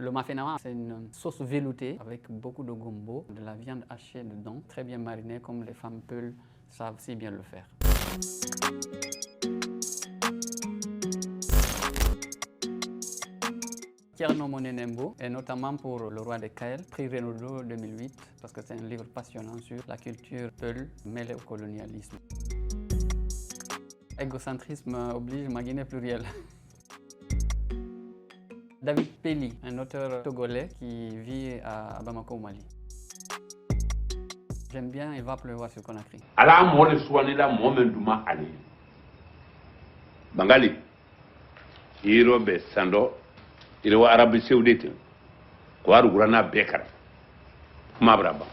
Le mafé-nama, c'est une sauce veloutée avec beaucoup de gombo, de la viande hachée dedans, très bien marinée comme les femmes Peul savent si bien le faire. Thierno Monet Nembo, et notamment pour Le Roi des Kael, prix Renaudot 2008, parce que c'est un livre passionnant sur la culture Peul mêlée au colonialisme. Égocentrisme oblige ma Guinée plurielle. David Pelly, un auteur togolais qui vit à Bamako, au Mali. J'aime bien Il va pleuvoir sur Conakry. Ala mole suwanila momen duma ali. Bangali. Irobe sando. Iro Arabie Saoudite. Quoi rugurana bekar. Mabraba.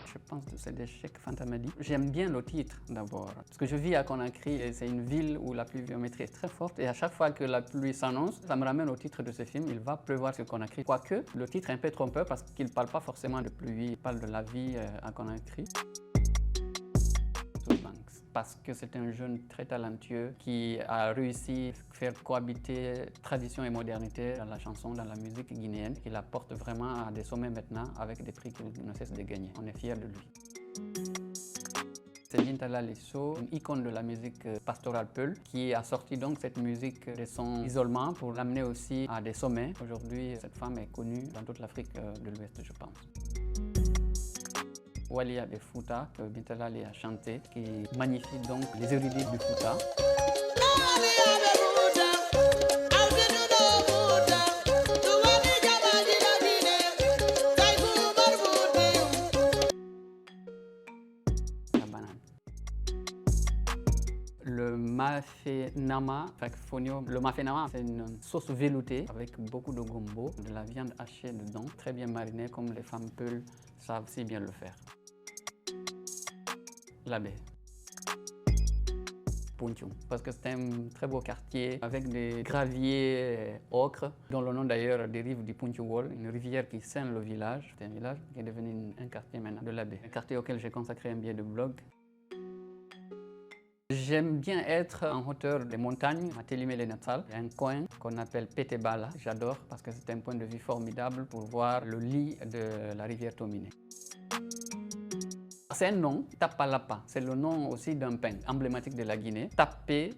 Je pense que c'est des Cheikh Fanta Madi. J'aime bien le titre d'abord, parce que je vis à Conakry et c'est une ville où la pluviométrie est très forte et à chaque fois que la pluie s'annonce, ça me ramène au titre de ce film, Il va pleuvoir sur Conakry. Quoique, le titre est un peu trompeur parce qu'il ne parle pas forcément de pluie, il parle de la vie à Conakry. Parce que c'est un jeune très talentueux qui a réussi à faire cohabiter tradition et modernité dans la chanson, dans la musique guinéenne. Il la porte vraiment à des sommets maintenant avec des prix qu'il ne cesse de gagner. On est fiers de lui. C'est Bintala Lisso, une icône de la musique pastorale Peul, qui a sorti donc cette musique de son isolement pour l'amener aussi à des sommets. Aujourd'hui, cette femme est connue dans toute l'Afrique de l'Ouest, je pense. Walia de Fouta, que Bintala a chanté, qui magnifie donc les érudits du Fouta. La banane. Le mafé-nama, le mafé-nama, c'est une sauce veloutée avec beaucoup de gombo, de la viande hachée dedans, très bien marinée comme les femmes Peul savent si bien le faire. La baie. Punchum, parce que c'est un très beau quartier avec des graviers ocre, dont le nom d'ailleurs dérive du Punchuwol, une rivière qui scène le village. C'est un village qui est devenu un quartier maintenant de la baie, un quartier auquel j'ai consacré un billet de blog. J'aime bien être en hauteur des montagnes, à Télimé-les-Natal. Il y a un coin qu'on appelle Petebala. J'adore parce que c'est un point de vue formidable pour voir le lit de la rivière Tominé. C'est un nom, Tapalapa. C'est le nom aussi d'un pain emblématique de la Guinée. Taper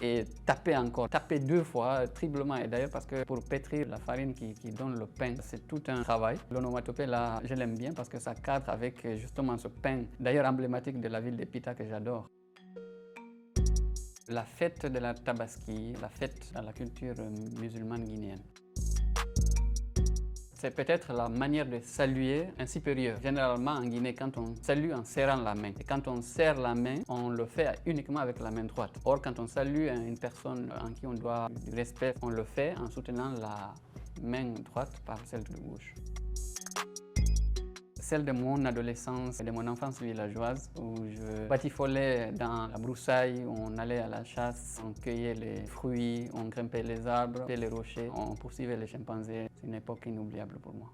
et taper encore. Taper deux fois, triplement. Et d'ailleurs, parce que pour pétrir la farine qui donne le pain, c'est tout un travail. L'onomatopée, là, je l'aime bien parce que ça cadre avec justement ce pain, d'ailleurs emblématique de la ville de Pita que j'adore. La fête de la Tabaski, la fête à la culture musulmane guinéenne. C'est peut-être la manière de saluer un supérieur. Généralement en Guinée, quand on salue en serrant la main, et quand on serre la main, on le fait uniquement avec la main droite. Or, quand on salue une personne en qui on doit du respect, on le fait en soutenant la main droite par celle de gauche. Celle de mon adolescence et de mon enfance villageoise où je batifolais dans la broussaille, on allait à la chasse, on cueillait les fruits, on grimpait les arbres, les rochers, on poursuivait les chimpanzés. C'est une époque inoubliable pour moi.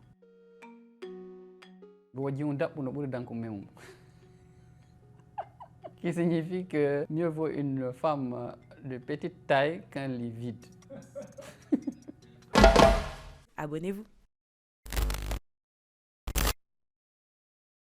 Qui signifie que mieux vaut une femme de petite taille qu'un lit vide. Abonnez-vous.